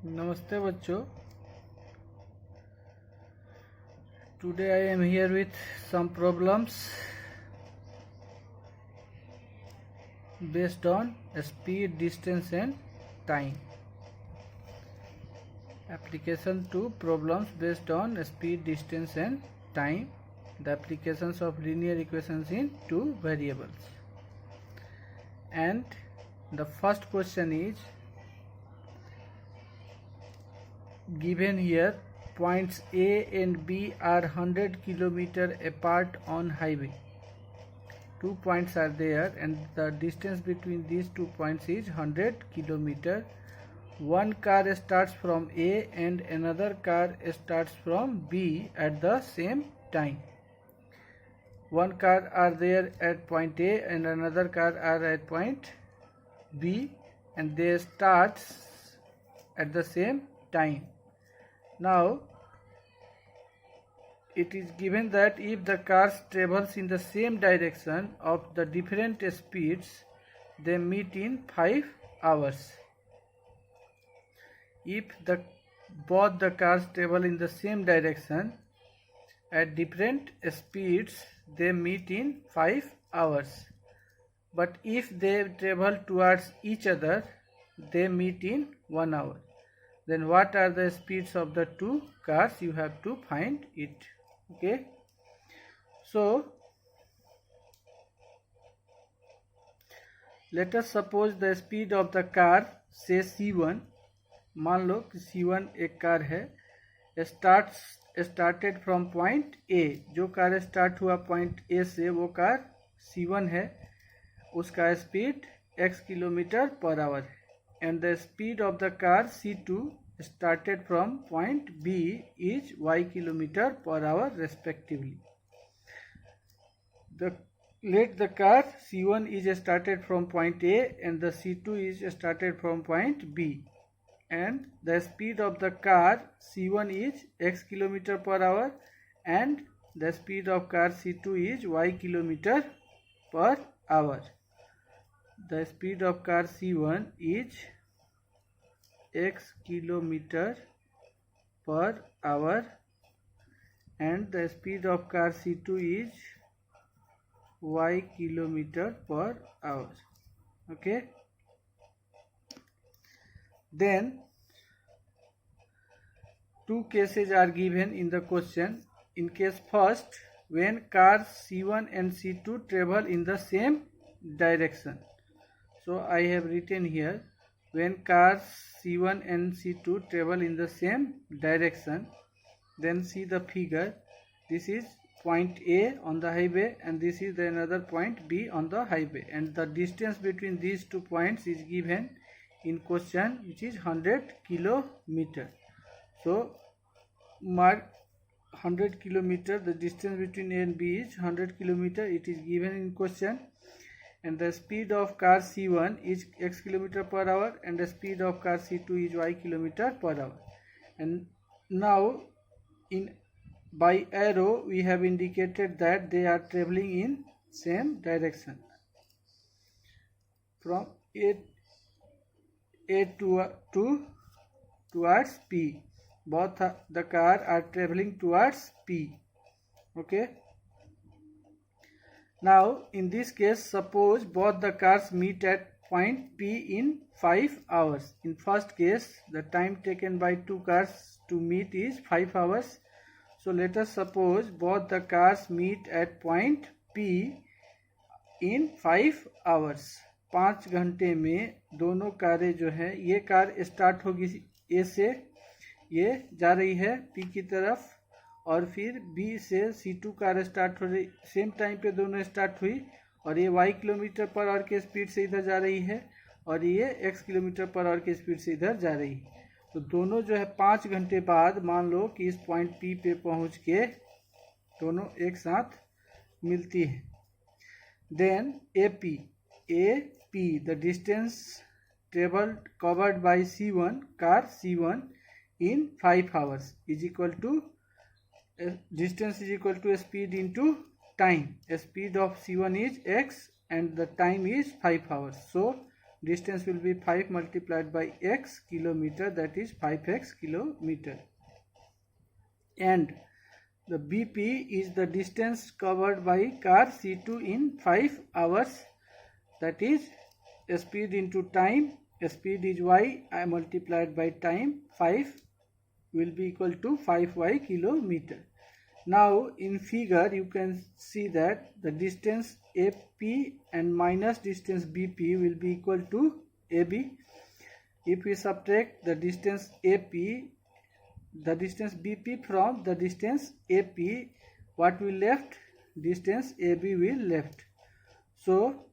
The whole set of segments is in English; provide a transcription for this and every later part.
नमस्ते बच्चों. Today I am here with some problems based on speed, distance and time. Application to problems based on speed, distance and time. The applications of linear equations in two variables. And the first question is given here. Points A and B are 100 km apart on highway. 2 points are there and the distance between these 2 points is 100 km. One car starts from A and another car starts from B at the same time. One car are there at point A and another car are at point B, and they start at the same time. Now it is given that if the cars travels in the same direction of the different speeds, they meet in 5 hours. If both the cars travel in the same direction at different speeds, they meet in 5 hours. But if they travel towards each other, they meet in 1 hour. Then what are the speeds of the two cars? You have to find it. Okay. So let us suppose the speed of the car say C1. मान लो कि C1 एक car है, started from point A. जो car start हुआ point A से वो car C1 है, उसका speed x kilometre per hour है. And the speed of the car C2 started from point B is y kilometer per hour respectively. Let the car C1 is started from point A and the C2 is started from point B, and the speed of the car C1 is x kilometer per hour and the speed of car C2 is y kilometer per hour. The speed of car C1 is x kilometer per hour and the speed of car C2 is y kilometer per hour. Okay. Then two cases are given in the question. In case first, when cars C1 and C2 travel in the same direction. So I have written here, when cars C1 and C2 travel in the same direction, then see the figure. This is point A on the highway and this is another point B on the highway, and the distance between these 2 points is given in question, which is 100 kilometer. So mark 100 kilometer. The distance between A and B is 100 kilometer. It is given in question. And the speed of car C1 is x kilometer per hour and the speed of car C2 is y kilometer per hour. And now by arrow we have indicated that they are traveling in same direction from A towards P. Both the car are traveling towards P. Okay. Now in this case, suppose both the cars meet at point P in 5 hours. In first case, the time taken by two cars to meet is 5 hours. So let us suppose both the cars meet at point P in 5 hours. 5 घंटे में दोनों कारें जो है, ये car start होगी ए से, ये जा रही है पी की तरफ, और फिर बी से C2 कार स्टार्ट हो रही, सेम टाइम पे दोनों स्टार्ट हुई, और ये y किलोमीटर पर आवर के स्पीड से इधर जा रही है और ये x किलोमीटर पर आवर के स्पीड से इधर जा रही है. तो दोनों जो है 5 घंटे बाद मान लो कि इस पॉइंट P पे पहुंच के दोनों एक साथ मिलती है. Then AP the distance traveled covered by C1 car C1 in 5 hours is equal to distance is equal to speed into time. Speed of C1 is x and the time is 5 hours. So distance will be 5 multiplied by x kilometer, that is 5x kilometer. And the BP is the distance covered by car C2 in 5 hours, that is speed into time. Speed is y multiplied by time, 5 will be equal to 5y kilometer. Now in figure you can see that the distance AP and minus distance BP will be equal to AB. If we subtract the distance AP, the distance BP from the distance AP, what will left? Distance AB will left. So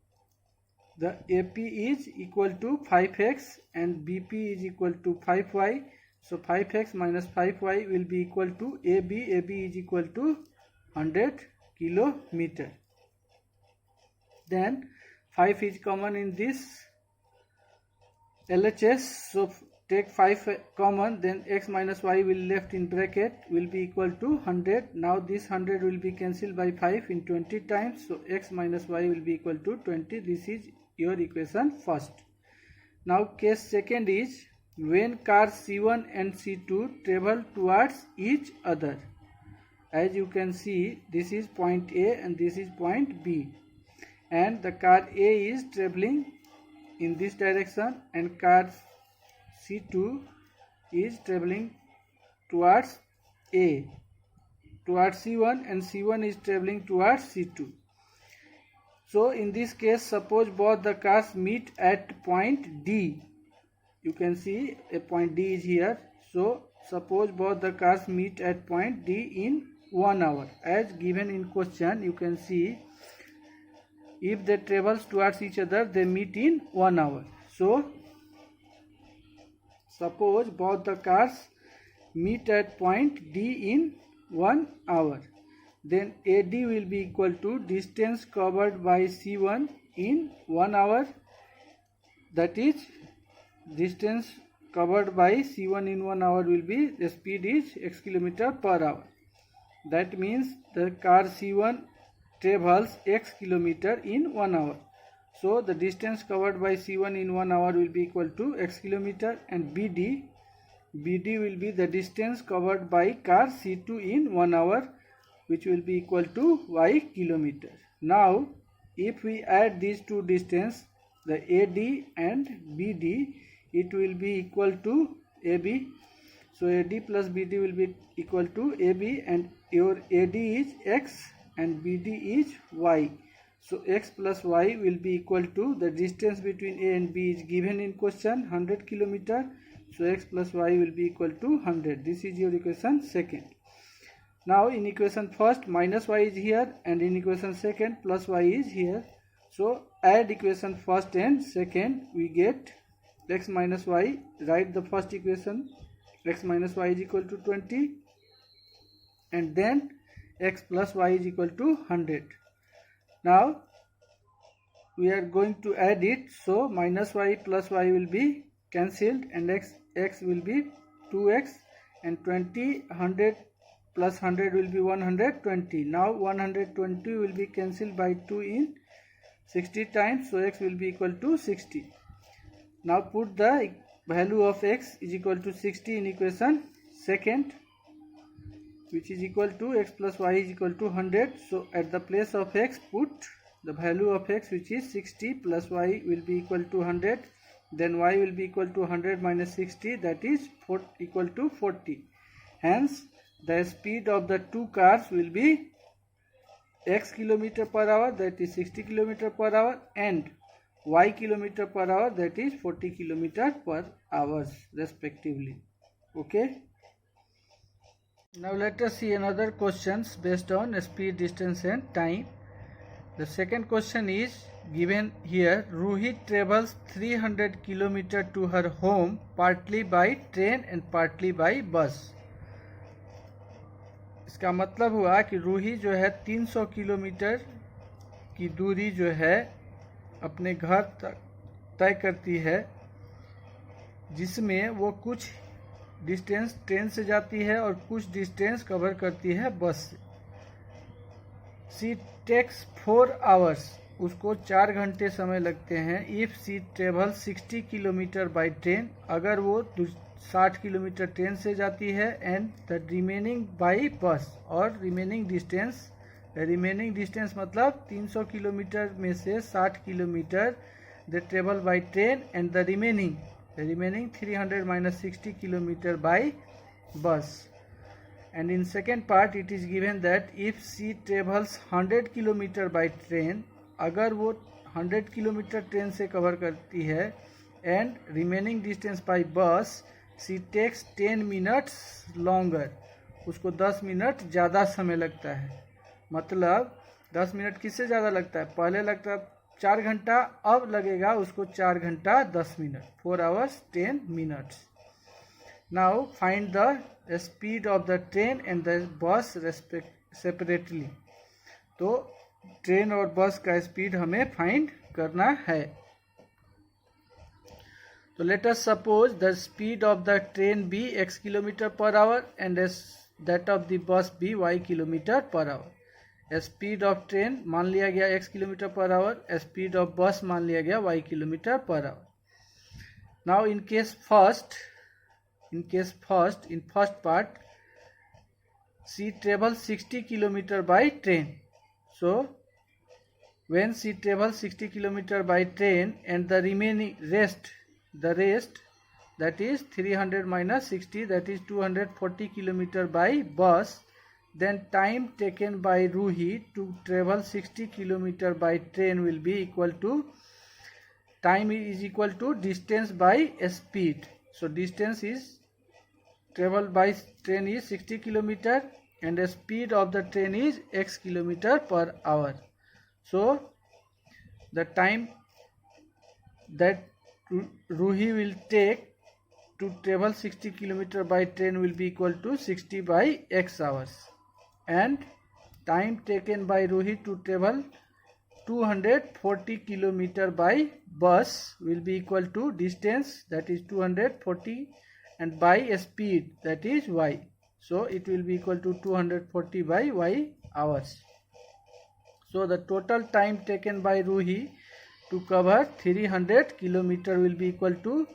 the AP is equal to 5x and BP is equal to 5y. So 5x minus 5y will be equal to AB. AB is equal to 100 kilometer. Then 5 is common in this LHS. So take 5 common, then x minus y will left in bracket will be equal to 100. Now this 100 will be cancelled by 5 in 20 times. So x minus y will be equal to 20. This is your equation first. Now case second is when cars C1 and C2 travel towards each other. As you can see, this is point A and this is point B, and the car A is traveling in this direction and car C2 is traveling towards A, towards C1, and C1 is traveling towards C2. So in this case, suppose both the cars meet at point D. You can see a point D is here. So suppose both the cars meet at point D in 1 hour. As given in question, you can see if they travel towards each other, they meet in 1 hour. So suppose both the cars meet at point D in 1 hour. Then AD will be equal to distance covered by C1 in 1 hour, that is distance covered by C1 in 1 hour will be, the speed is x kilometer per hour. That means the car C1 travels x kilometer in 1 hour. So the distance covered by C1 in 1 hour will be equal to x kilometer, and BD will be the distance covered by car C2 in 1 hour, which will be equal to y kilometer. Now if we add these two distances, the AD and BD, it will be equal to AB. So AD plus BD will be equal to AB, and your AD is x and BD is y. So x plus y will be equal to, the distance between A and B is given in question, 100 kilometer. So x plus y will be equal to 100. This is your equation second. Now in equation first, minus y is here, and in equation second, plus y is here. So add equation first and second, we get x minus y. Write the first equation, x minus y is equal to 20, and then x plus y is equal to 100. Now we are going to add it. So minus y plus y will be cancelled, and x will be 2x, and 20, 100 plus 100 will be 120. Now 120 will be cancelled by 2 in 60 times. So x will be equal to 60. Now put the value of x is equal to 60 in equation second, which is equal to x plus y is equal to 100. So at the place of x, put the value of x, which is 60, plus y will be equal to 100. Then y will be equal to 100 minus 60, that is equal to 40. Hence the speed of the two cars will be x kilometer per hour, that is 60 kilometer per hour, and y kilometer per hour, that is 40 kilometer per hour respectively. Okay. Now let us see another questions based on speed, distance and time. The second question is given here. Ruhi travels 300 km to her home partly by train and partly by bus. इसका मतलब हुआ कि रूही जो है 300 kilometre की दूरी जो है अपने घर तक तय करती है, जिसमें वो कुछ डिस्टेंस ट्रेन से जाती है और कुछ डिस्टेंस कवर करती है बस से. She takes 4 hours उसको 4 घंटे समय लगते हैं। If she travel 60 kilometre by train, अगर वो 60 किलोमीटर ट्रेन से जाती है, and the remaining by bus, और रिमेनिंग डिस्टेंस मतलब 300 किलोमीटर में से 60 kilometre they travel by train, and the remaining 300 minus 60 kilometre by bus. And in second part it is given that if she travels 100 kilometre by train, अगर वो 100 kilometre train से cover करती है, and remaining distance by bus she takes 10 minutes longer, उसको 10 minute ज़्यादा समय लगता है। मतलब 10 मिनट किससे ज़्यादा लगता है? पहले लगता है 4 घंटा, अब लगेगा उसको 4 घंटा 10 minute, 4 hours 10 minutes. Now find the speed of the train and the bus separately. तो ट्रेन और बस का स्पीड हमें फाइंड करना है। तो let us suppose the speed of the train be x kilometre per hour and that of the bus be y kilometre per hour. Speed of train मान लिया गया x kilometre per hour, speed of bus मान लिया गया y kilometre per hour. Now in first part, she travels 60 kilometer by train. So when she travels 60 kilometer by train, and the remaining rest, that is 300 minus 60, that is 240 kilometer by bus, then time taken by Ruhi to travel 60 kilometer by train will be equal to, time is equal to distance by speed. So distance is traveled by train is 60 kilometer and the speed of the train is x kilometer per hour. So the time that Ruhi will take to travel 60 kilometer by train will be equal to 60 by x hours, and time taken by Ruhi to travel 240 kilometer by bus will be equal to distance, that is 240, and by speed, that is y. So it will be equal to 240 by y hours. So the total time taken by Ruhi to cover 300 kilometer will be equal to,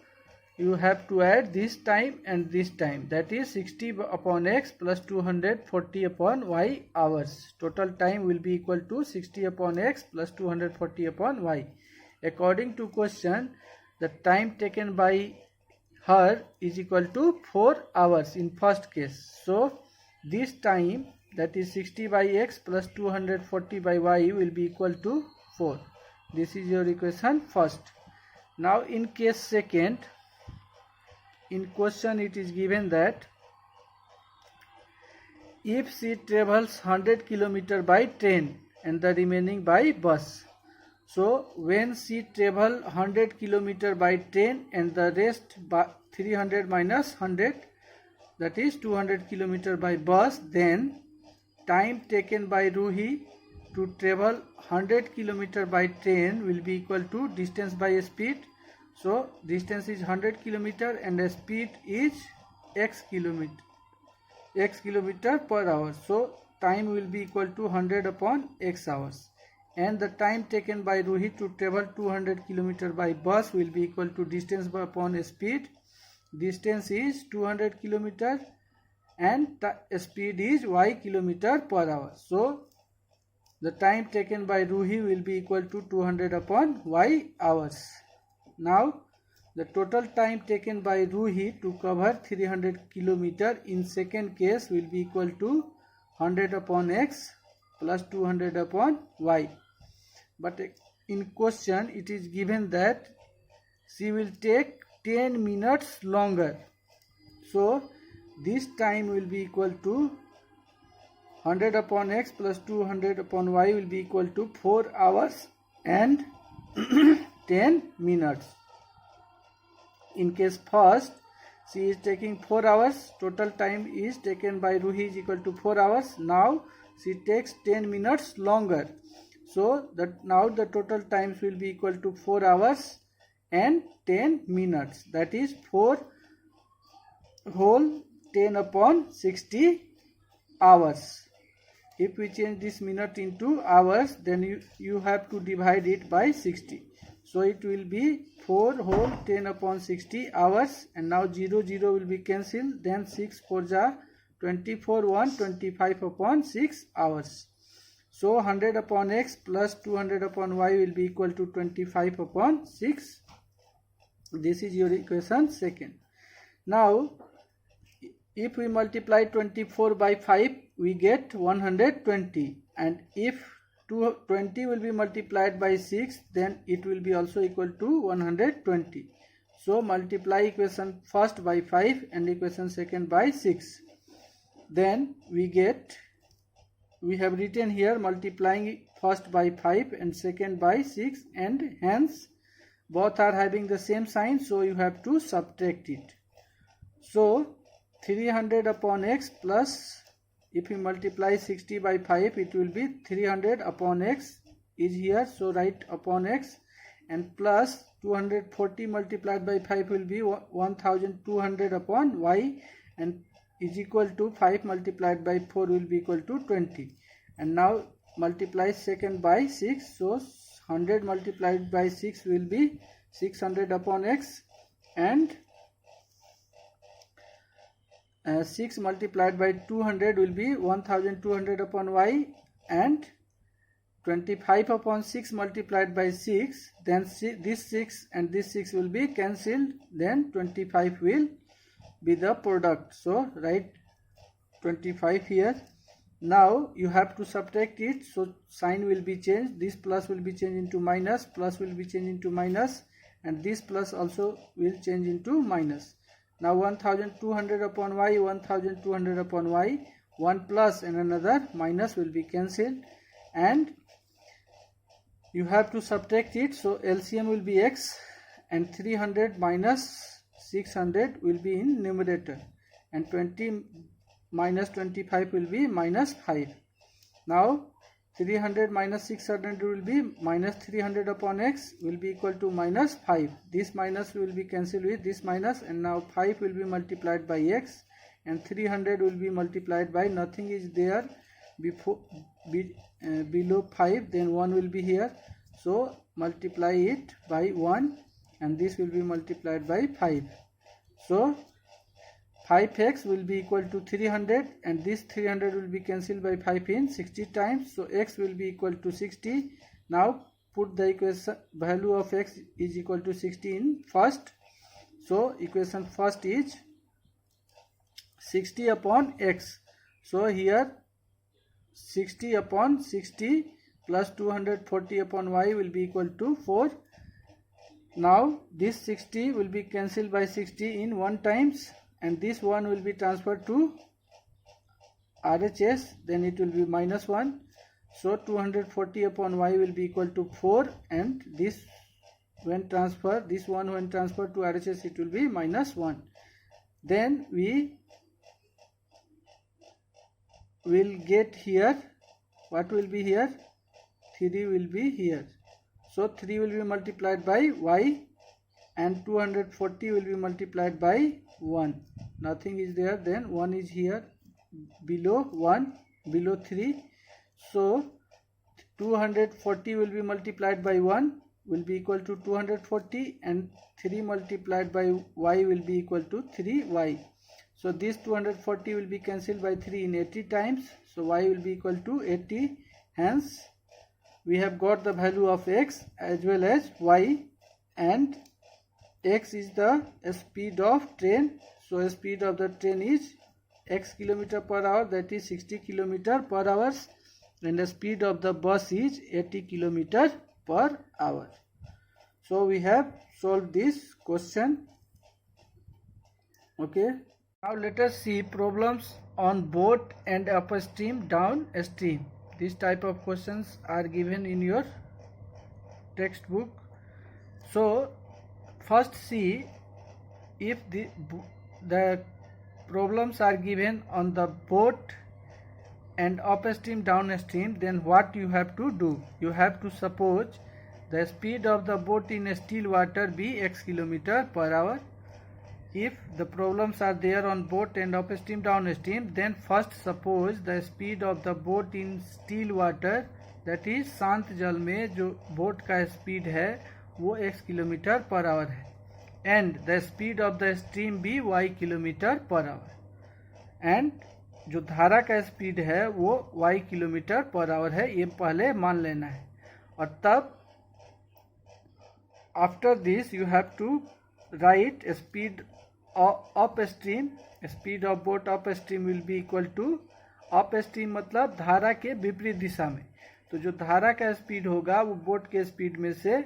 you have to add this time and this time, that is 60 upon x plus 240 upon y hours. Total time will be equal to 60 upon x plus 240 upon y. According to question, the time taken by her is equal to 4 hours in first case. So this time, that is 60 by x plus 240 by y will be equal to 4. This is your equation first. Now in case second, in question it is given that if she travels 100 kilometer by train and the remaining by bus. So when she travel 100 kilometer by train and the rest by 300 minus 100, that is 200 kilometer by bus, then time taken by Ruhi to travel 100 kilometer by train will be equal to distance by speed. So distance is 100 kilometer and the speed is x kilometer per hour. So time will be equal to 100 upon x hours. And the time taken by Ruhi to travel 200 kilometer by bus will be equal to distance upon speed. Distance is 200 kilometer and speed is y kilometer per hour. So the time taken by Ruhi will be equal to 200 upon y hours. Now the total time taken by Ruhi to cover 300 kilometer in second case will be equal to 100 upon x plus 200 upon y. But in question it is given that she will take 10 minutes longer. So this time will be equal to 100 upon x plus 200 upon y will be equal to 4 hours and 10 minutes. In case first, she is taking 4 hours. Total time is taken by Ruhi is equal to 4 hours. Now she takes 10 minutes longer. So that now the total times will be equal to 4 hours and 10 minutes. That is 4 whole 10 upon 60 hours. if we change this minute into hours, then you have to divide it by 60. So it will be 4 whole 10 upon 60 hours, and now 0 0 will be cancelled, then 6 4 ja 24 1 25 upon 6 hours. So 100 upon x plus 200 upon y will be equal to 25 upon 6. This is your equation second. Now if we multiply 24 by 5, we get 120, and if 20 will be multiplied by 6, then it will be also equal to 120. So multiply equation first by 5 and equation second by 6. Then we have written here multiplying first by 5 and second by 6, and hence both are having the same sign, so you have to subtract it. So 300 upon x plus, if we multiply 60 by 5, it will be 300 upon x is here, so write upon x, and plus 240 multiplied by 5 will be 1200 upon y, and is equal to 5 multiplied by 4 will be equal to 20. And now multiply second by 6, so 100 multiplied by 6 will be 600 upon x, and 6 multiplied by 200 will be 1200 upon y, and 25 upon 6 multiplied by 6, then this 6 and this 6 will be cancelled, then 25 will be the product. So write 25 here. Now you have to subtract it, so sign will be changed. This plus will be changed into minus, plus will be changed into minus, and this plus also will change into minus. Now 1200 upon y, 1200 upon y, one plus and another minus will be cancelled, and you have to subtract it, so LCM will be x, and 300 minus 600 will be in numerator, and 20 minus 25 will be minus 5. Now 300 minus 600 will be minus 300 upon x will be equal to minus 5. This minus will be cancelled with this minus, and now 5 will be multiplied by x, and 300 will be multiplied by, nothing is there below 5, then 1 will be here, so multiply it by 1, and this will be multiplied by 5. So 5x will be equal to 300, and this 300 will be cancelled by 5 in 60 times, so x will be equal to 60. Now put the equation value of x is equal to 60 in first, so equation first is 60 upon x, so here 60 upon 60 plus 240 upon y will be equal to 4. Now this 60 will be cancelled by 60 in 1 times, and this 1 will be transferred to RHS, then it will be minus 1. So 240 upon y will be equal to 4, and this when transferred, this one when transferred to RHS, it will be minus 1. Then we will get here, what will be here? 3 will be here. So 3 will be multiplied by y, and 240 will be multiplied by 1. Nothing is there, then 1 is here below 1, below 3. So 240 will be multiplied by 1 will be equal to 240, and 3 multiplied by y will be equal to 3y. So this 240 will be cancelled by 3 in 80 times, so y will be equal to 80. Hence we have got the value of x as well as y, and x is the speed of train, so speed of the train is x km per hour, that is 60 km per hour, and the speed of the bus is 80 km per hour. So we have solved this question. Okay, now let us see problems on boat and upstream, downstream. This type of questions are given in your textbook. So first see, if the problems are given on the boat and upstream, downstream, then what you have to do? You have to suppose the speed of the boat in still water be x km per hour. if the problems are there on boat and upstream downstream, then first suppose the speed of the boat in still water, that is शांत जल में जो boat का speed है वो x kilometre per hour है, and the speed of the stream भी y kilometre per hour, and जो धारा का स्पीड है वो y किलोमीटर पर आवर है, ये पहले मान लेना है. और तब after this you have to write speed upstream, speed of boat upstream will be equal to, upstream मतलब धारा के विपरीत दिशा में. तो जो धारा का स्पीड होगा वो बोट के स्पीड में से,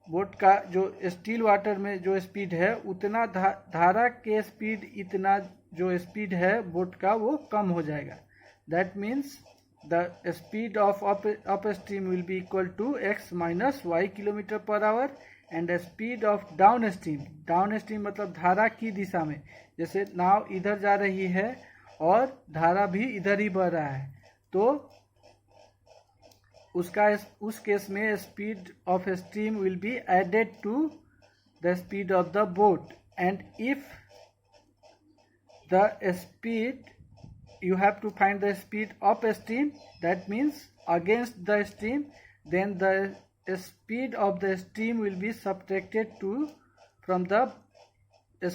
बोट का जो स्टील वाटर में जो स्पीड है उतना धारा के स्पीड, इतना जो स्पीड है बोट का वो कम हो जाएगा. That means the speed of upstream will be equal to x minus Y kilometre per hour, and speed of downstream, downstream मतलब धारा की दिशा में, जैसे नाव इधर जा रही है और धारा भी इधर ही बह रहा है, तो उस केस में speed of stream will be added to the speed of the boat. And if the speed, you have to find the speed upstream, that means against the stream, then the speed of the stream will be subtracted from the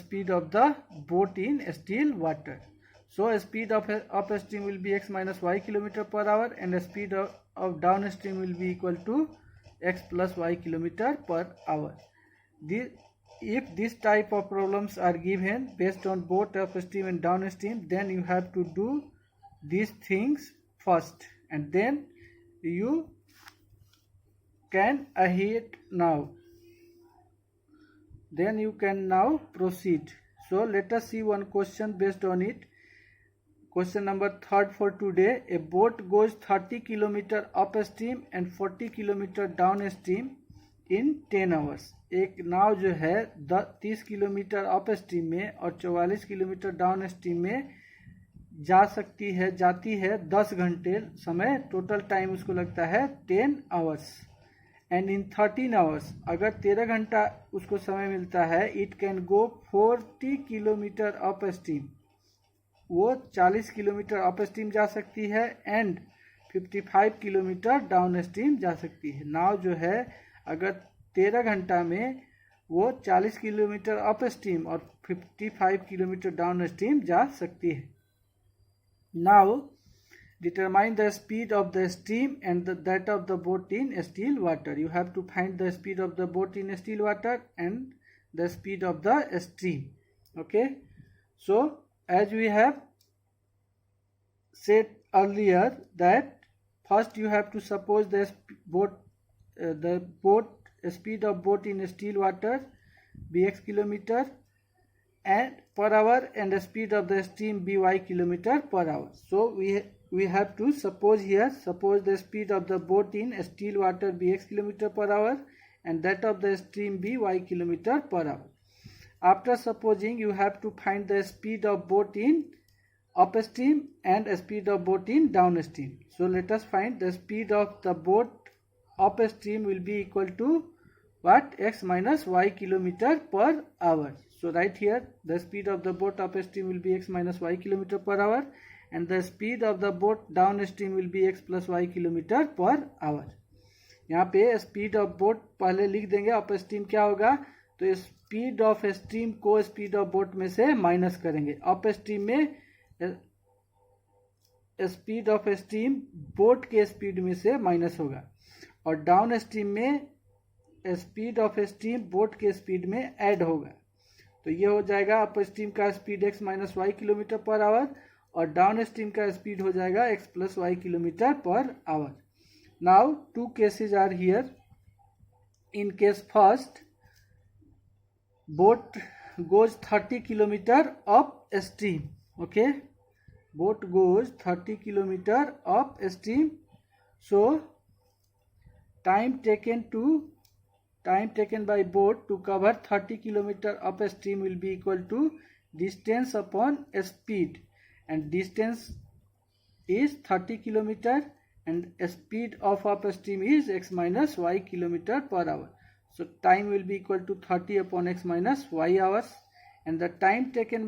speed of the boat in still water. So speed of upstream will be x minus y kilometer per hour, and the speed of downstream will be equal to x plus y kilometer per hour. If this type of problems are given based on both upstream and downstream, then you have to do these things first, and then you can ahead now. Then you can now proceed. So let us see one question based on it. Question number 3 for today. A boat goes 30 km upstream and 40 km downstream in 10 hours. एक नाव जो है 30 kilometre upstream में और 44 kilometre downstream में जा सकती है, जाती है 10 घंटे समय, टोटल टाइम उसको लगता है 10 आवर्स. एंड इन 13 आवर्स, अगर 13 घंटा उसको समय मिलता है, it can go 40 kilometre upstream, वो 40 किलोमीटर अपस्ट्रीम जा सकती है, एंड 55 किलोमीटर डाउनस्ट्रीम जा सकती है. नाव जो है अगर 13 घंटा में वो 40 किलोमीटर अपस्ट्रीम और 55 किलोमीटर डाउनस्ट्रीम जा सकती है. Now determine the speed of the stream and that of the boat in still water. You have to find the speed of the boat in still water and the speed of the stream. Okay, so as we have said earlier that first you have to suppose the boat speed of boat in still water bx kilometer and per hour, and the speed of the stream by kilometer per hour. So we have to suppose here, suppose the speed of the boat in still water bx kilometer per hour and that of the stream by kilometer per hour. After supposing, you have to find the speed of boat in upstream and speed of boat in downstream. So let us find the speed of the boat upstream will be equal to what? X minus y kilometer per hour. So right here the speed of the boat upstream will be x minus y kilometer per hour, and the speed of the boat downstream will be x plus y kilometer per hour. यहाँ पे speed of boat पहले लिख देंगे, upstream क्या होगा, तो speed of stream को speed of boat में से माइनस करेंगे. अपस्ट्रीम में स्पीड ऑफ स्ट्रीम बोट के स्पीड में से माइनस होगा, और डाउन स्ट्रीम में स्पीड ऑफ स्ट्रीम बोट के स्पीड में ऐड होगा. तो ये हो जाएगा अप स्ट्रीम का speed x minus Y kilometre per hour, और डाउन स्ट्रीम का स्पीड हो जाएगा x plus Y kilometre per hour. Now two cases are here. In case first, boat goes 30 kilometer upstream. Okay, boat goes 30 kilometer upstream. So time taken by boat to cover 30 kilometer upstream will be equal to distance upon speed, and distance is 30 kilometer and speed of upstream is x minus y kilometer per hour. So time will be equal to 30 upon x minus y hours, and the time taken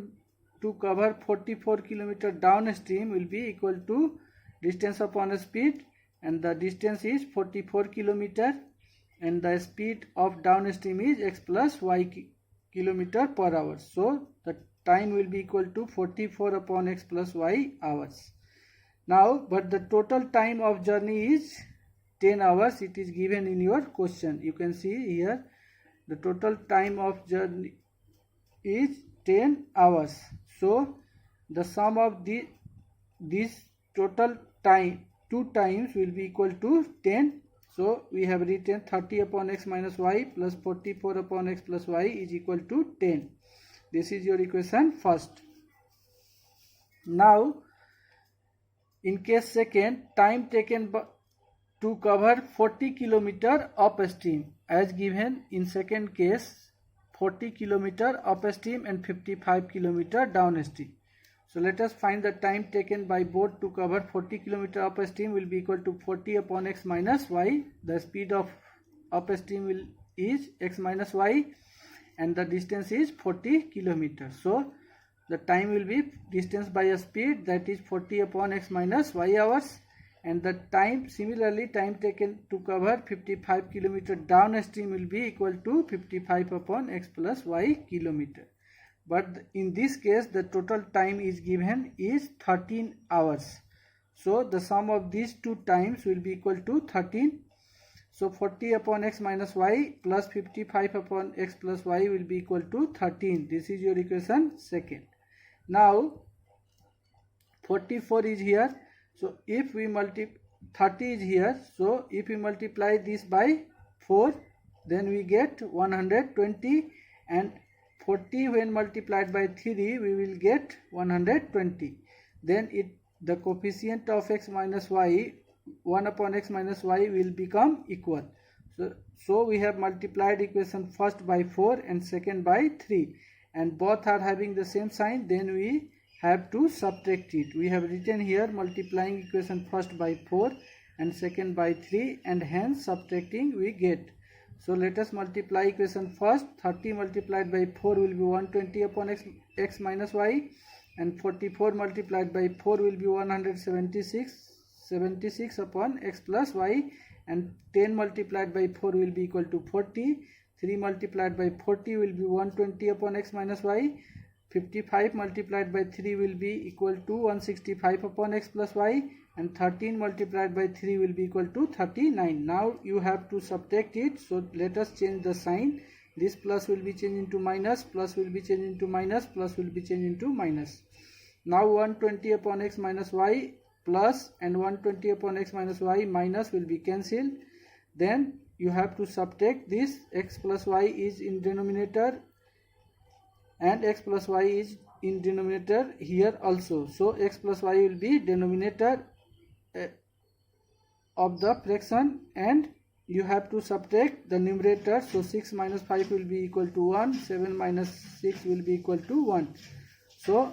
to cover 44 km downstream will be equal to distance upon speed, and the distance is 44 km, and the speed of downstream is x plus y km per hour. So the time will be equal to 44 upon x plus y hours. Now, but the total time of journey is 10 hours. It is given in your question. You can see here the total time of journey is 10 hours. So the sum of this total time, 2 times, will be equal to 10. So we have written 30 upon x minus y plus 44 upon x plus y is equal to 10. This is your equation first. Now in case second, time taken to cover 40 km upstream, as given in second case, 40 km upstream and 55 km downstream. So let us find the time taken by boat to cover 40 km upstream will be equal to 40 upon x minus y. The speed of upstream is x minus y, and the distance is 40 km. So the time will be distance by a speed, that is 40 upon x minus y hours, and the time, similarly, time taken to cover 55 km downstream will be equal to 55 upon x plus y km. But in this case the total time is given is 13 hours. So the sum of these two times will be equal to 13. So 40 upon x minus y plus 55 upon x plus y will be equal to 13. This is your equation second. Now 44 is here. So if we 30 is here. So if we multiply this by 4, then we get 120, and 40 when multiplied by 3 we will get 120. Then the coefficient of x minus y, 1 upon x minus y, will become equal. So we have multiplied equation first by 4 and second by 3, and both are having the same sign. Then we have to subtract it. We have written here multiplying equation first by 4 and second by 3, and hence subtracting we get. So let us multiply equation first. 30 multiplied by 4 will be 120 upon x minus y, and 44 multiplied by 4 will be 176 upon x plus y, and 10 multiplied by 4 will be equal to 40. 3 multiplied by 40 will be 120 upon x minus y. 55 multiplied by 3 will be equal to 165 upon x plus y, and 13 multiplied by 3 will be equal to 39. Now you have to subtract it. So let us change the sign. This plus will be changed into minus, plus will be changed into minus, plus will be changed into minus. Now 120 upon x minus y plus and 120 upon x minus y minus will be cancelled. Then you have to subtract this. X plus y is in denominator and x plus y is in denominator here also. So x plus y will be denominator of the fraction, and you have to subtract the numerator. So 6 minus 5 will be equal to 1, 7 minus 6 will be equal to 1. So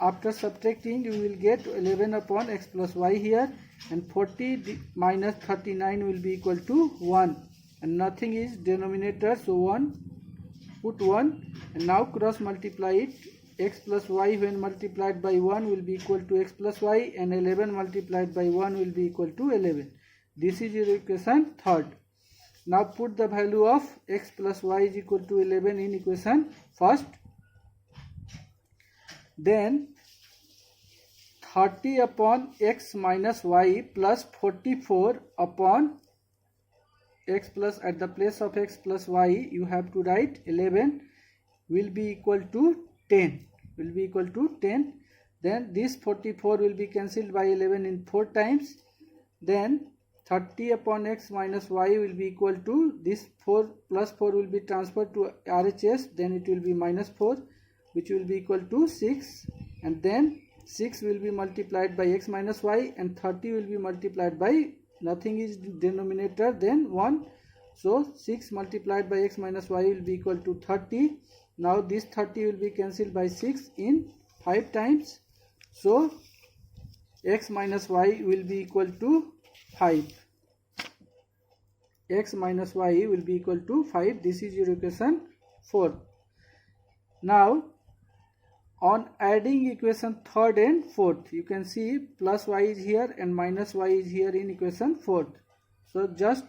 after subtracting you will get 11 upon x plus y here, and 40 minus 39 will be equal to 1, and nothing is denominator, so 1, put 1, and now cross multiply it. X plus y when multiplied by 1 will be equal to x plus y, and 11 multiplied by 1 will be equal to 11. This is your equation third. Now put the value of x plus y is equal to 11 in equation first. Then 30 upon x minus y plus 44 upon x plus, at the place of x plus y you have to write 11 will be equal to 10. Then this 44 will be cancelled by 11 in 4 times. Then 30 upon x minus y will be equal to this 4 plus 4 will be transferred to RHS, then it will be minus 4, which will be equal to 6, and then 6 will be multiplied by x minus y, and 30 will be multiplied by, nothing is denominator, then 1. So 6 multiplied by x minus y will be equal to 30. Now this 30 will be cancelled by 6 in 5 times. So x minus y will be equal to 5. X minus y will be equal to 5. This is your equation 4. Now On adding equation third and fourth, you can see plus y is here and minus y is here in equation fourth. So just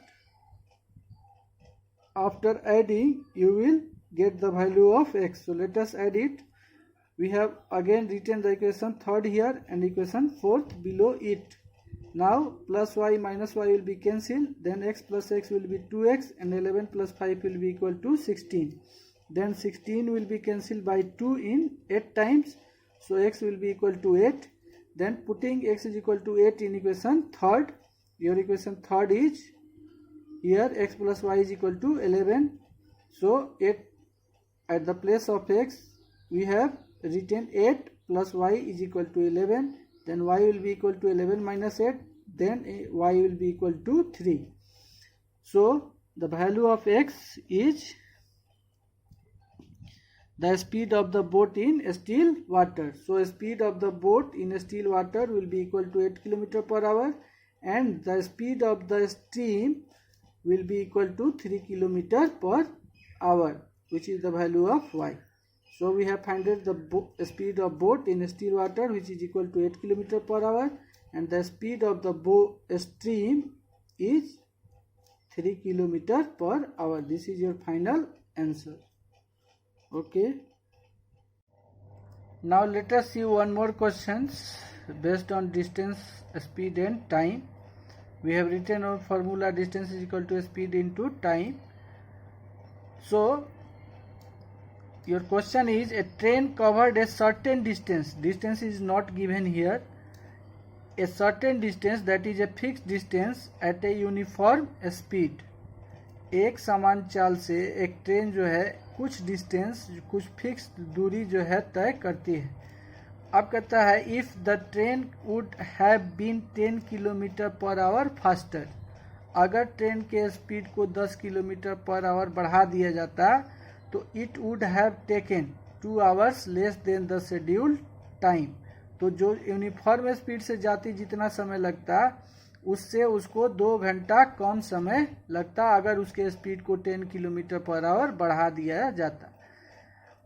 after adding you will get the value of x. So let us add it. We have again written the equation third here and equation fourth below it. Now plus y minus y will be cancelled, then x plus x will be 2x and 11 plus 5 will be equal to 16. Then 16 will be cancelled by 2 in 8 times, so x will be equal to 8. Then putting x is equal to 8 in equation third, your equation third is here x plus y is equal to 11. So 8 at the place of x we have written 8 plus y is equal to 11. Then y will be equal to 11 minus 8, then y will be equal to 3. So the value of x is the speed of the boat in still water. So speed of the boat in still water will be equal to 8 km per hour and the speed of the stream will be equal to 3 km per hour, which is the value of y. So we have found the speed of boat in still water, which is equal to 8 km per hour, and the speed of the stream is 3 km per hour. This is your final answer. Okay. Now let us see one more questions based on distance, speed and time. We have written our formula: distance is equal to speed into time. So your question is, a train covered a certain distance. Distance is not given here. A certain distance, that is a fixed distance, at a uniform speed. एक समान चाल से एक train जो है कुछ distance, कुछ fix दूरी जो है तय करती है. अब कहता है if the train would have been 10 kilometre per hour faster. अगर ट्रेन के स्पीड को 10 किलोमीटर पर आवर बढ़ा दिया जाता तो it would have taken 2 hours less than the scheduled time. तो जो यूनिफॉर्म स्पीड से जाती जितना समय लगता उससे उसको 2 घंटा कम समय लगता अगर उसके स्पीड को 10 किलोमीटर पर आवर बढ़ा दिया जाता.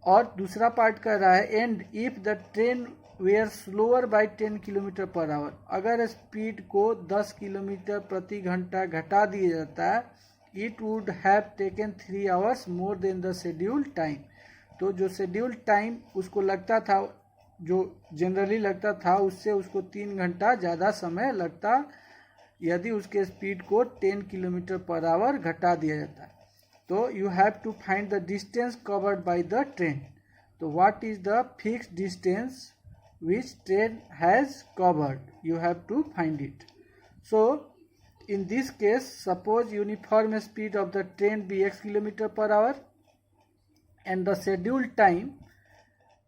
और दूसरा पार्ट कर रहा है and if the train were slower by 10 kilometre per hour. अगर स्पीड को 10 किलोमीटर प्रति घंटा घटा दिया जाता है it would have taken 3 hours more than the scheduled time. तो जो शेड्यूल्ड टाइम उसको लगता था, जो जनरली लगता था, उससे उसको 3 घंटा ज़्यादा समय लगता यदि उसके स्पीड को 10 किलोमीटर पर आवर घटा दिया जाता. तो you have to find the distance covered by the train. तो what is the fixed distance which train has covered, you have to find it. So in this case, suppose uniform speed of the train be x km per hour and the scheduled time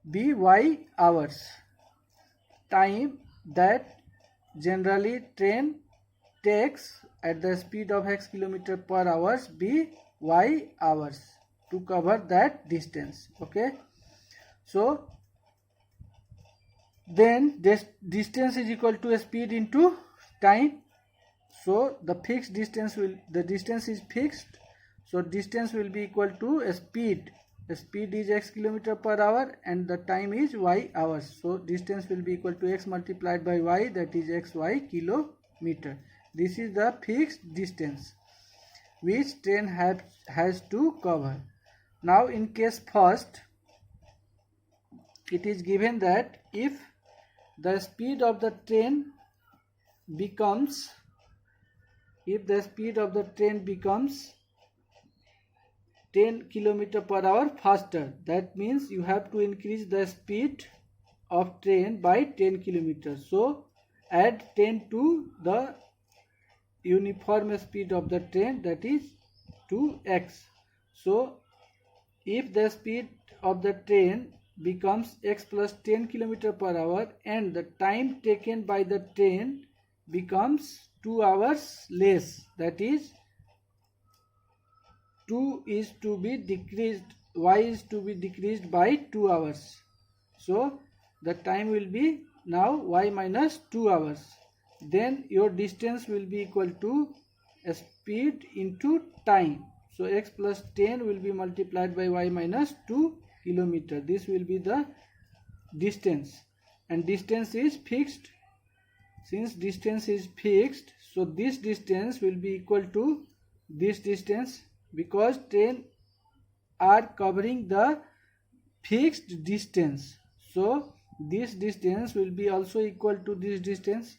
be y hours. Time that generally train takes at the speed of x km per hour be y hours to cover that distance. Okay. So then this distance is equal to speed into time. So the fixed distance the distance is fixed. So distance will be equal to speed. The speed is x km per hour and the time is y hours. So distance will be equal to x multiplied by y, that is xy kilometer. This is the fixed distance which train has to cover. Now in case first, it is given that if the speed of the train becomes 10 km per hour faster, that means you have to increase the speed of train by 10 km. So add 10 to the uniform speed of the train, that is 2x. So if the speed of the train becomes x plus 10 km per hour and the time taken by the train becomes 2 hours less, that is 2 is to be decreased, y is to be decreased by 2 hours. So the time will be now y minus 2 hours. Then your distance will be equal to speed into time. So x plus 10 will be multiplied by y minus 2 kilometer. This will be the distance, and distance is fixed. Since distance is fixed, so this distance will be equal to this distance, because train are covering the fixed distance. So this distance will be also equal to this distance.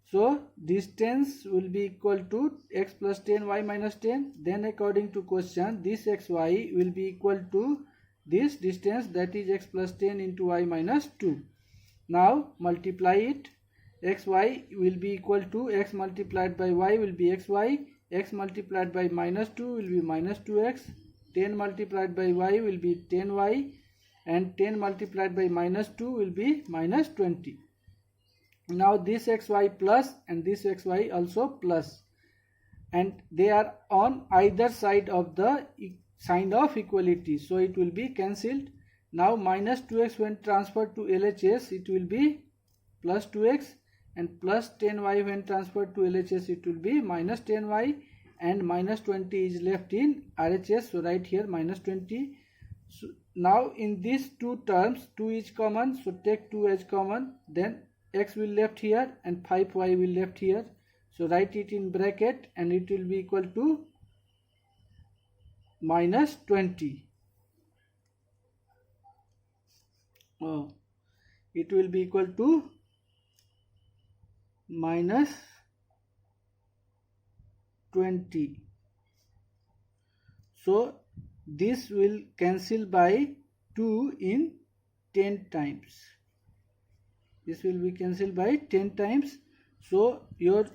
So distance will be equal to x plus 10 y minus 10. Then according to question, this xy will be equal to this distance, that is x plus 10 into y minus 2. Now multiply it. Xy will be equal to x multiplied by y will be xy, x multiplied by minus 2 will be minus 2x, 10 multiplied by y will be 10y, and 10 multiplied by minus 2 will be minus 20. Now this xy plus and this xy also plus, and they are on either side of the sign of equality, so it will be cancelled. Now minus 2x when transferred to LHS, it will be plus 2x, and plus 10y when transferred to LHS, it will be minus 10y, and minus 20 is left in RHS, so right here minus 20. So now in these two terms, 2 is common, so take 2 as common, then x will left here and 5y will left here, so write it in bracket, and it will be equal to minus 20. It will be equal to minus 20. So this will cancel by 2 in 10 times. This will be cancelled by 10 times. So your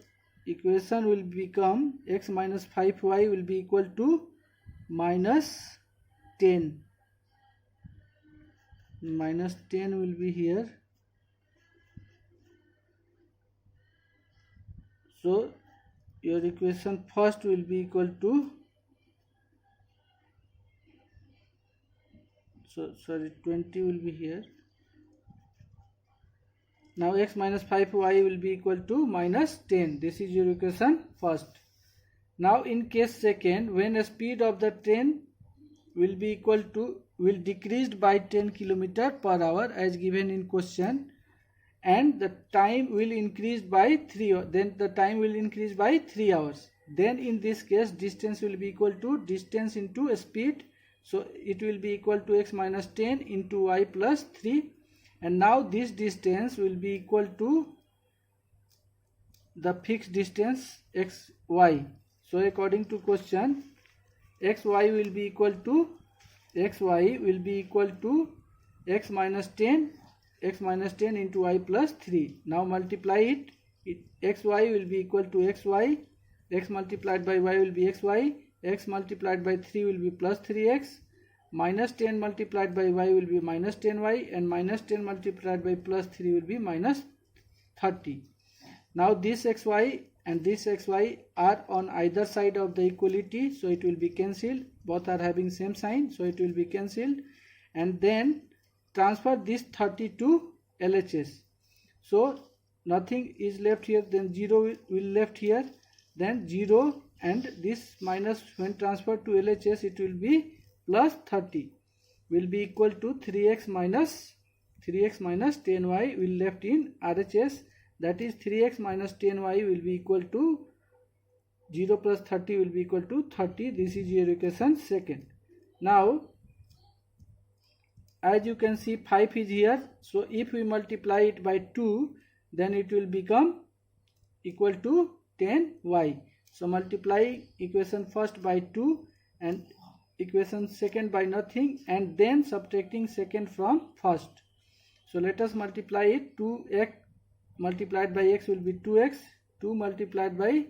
equation will become x minus 5y will be equal to minus 10. Minus 10 will be here. So your equation first will be equal to, 20 will be here. Now x minus 5y will be equal to minus 10. This is your equation first. Now in case second, when the speed of the train will be equal to, will decreased by 10 km per hour as given in question, and the time will increase by 3, then the time will increase by 3 hours. Then in this case, distance will be equal to distance into speed, so it will be equal to x minus 10 into y plus 3, and now this distance will be equal to the fixed distance xy. So according to question, xy will be equal to x minus 10 into y plus 3. Now multiply it. Xy will be equal to xy, x multiplied by y will be xy, x multiplied by 3 will be plus 3x, minus 10 multiplied by y will be minus 10y, and minus 10 multiplied by plus 3 will be minus 30. Now this xy and this xy are on either side of the equality, so it will be cancelled. Both are having same sign, so it will be cancelled. And then transfer this 30 to LHS. So nothing is left here, then 0 will left here, then 0, and this minus when transferred to LHS, it will be plus 30 will be equal to 3x minus 10y will left in RHS, that is 3x minus 10y will be equal to 0 plus 30 will be equal to 30. This is your equation second. Now as you can see, 5 is here, so if we multiply it by 2, then it will become equal to 10y. So multiply equation first by 2 and equation second by nothing, and then subtracting second from first. So let us multiply it. 2x multiplied by x will be 2x, 2 multiplied by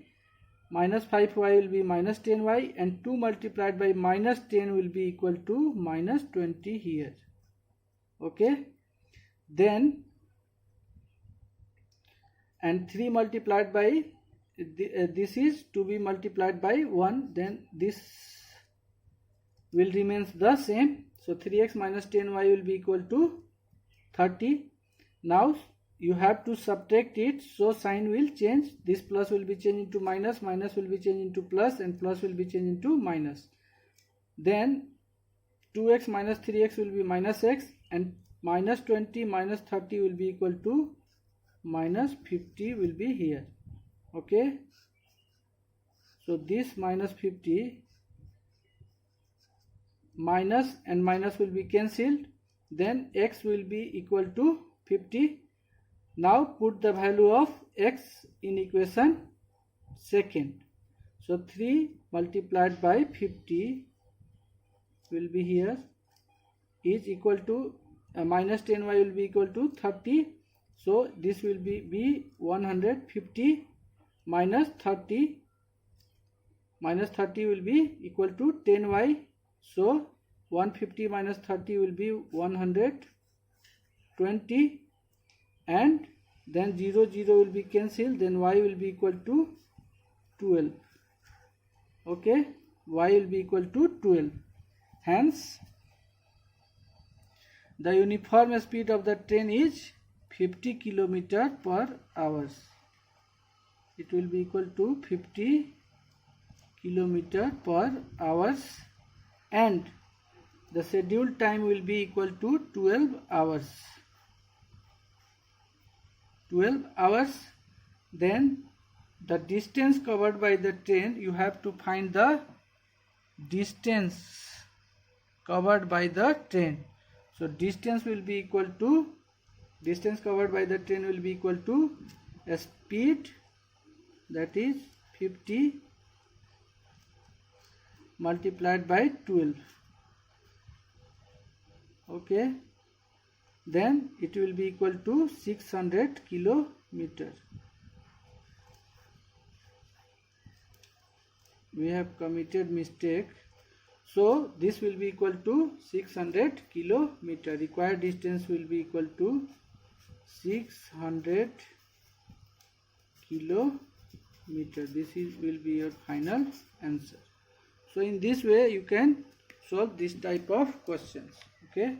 minus 5y will be minus 10y, and 2 multiplied by minus 10 will be equal to minus 20 here. Okay, then and 3 multiplied by this is to be multiplied by 1, then this will remain the same. So 3x minus 10y will be equal to 30. Now you have to subtract it, so sign will change. This plus will be changed into minus, minus will be changed into plus, and plus will be changed into minus. Then 2x minus 3x will be minus x, and minus 20 minus 30 will be equal to minus 50 will be here. Okay, so this minus 50 minus and minus will be cancelled, then x will be equal to 50. Now put the value of x in equation second. So 3 multiplied by 50 will be here is equal to minus 10y will be equal to 30. So this will be 150 minus 30. Minus 30 will be equal to 10y. So 150 minus 30 will be 120, and then 0 will be cancelled, then y will be equal to 12. Okay, y will be equal to 12. Hence the uniform speed of the train is 50 km per hour. It will be equal to 50 km per hour, and the scheduled time will be equal to 12 hours. 12 hours. Then the distance covered by the train, you have to find the distance covered by the train. So distance will be equal to, distance covered by the train will be equal to a speed, that is 50 multiplied by 12. Okay, then it will be equal to 600 kilometer. We have committed mistake. So this will be equal to 600 kilometer. Required distance will be equal to 600 kilometer. This will be your final answer. So in this way you can solve this type of questions. Okay.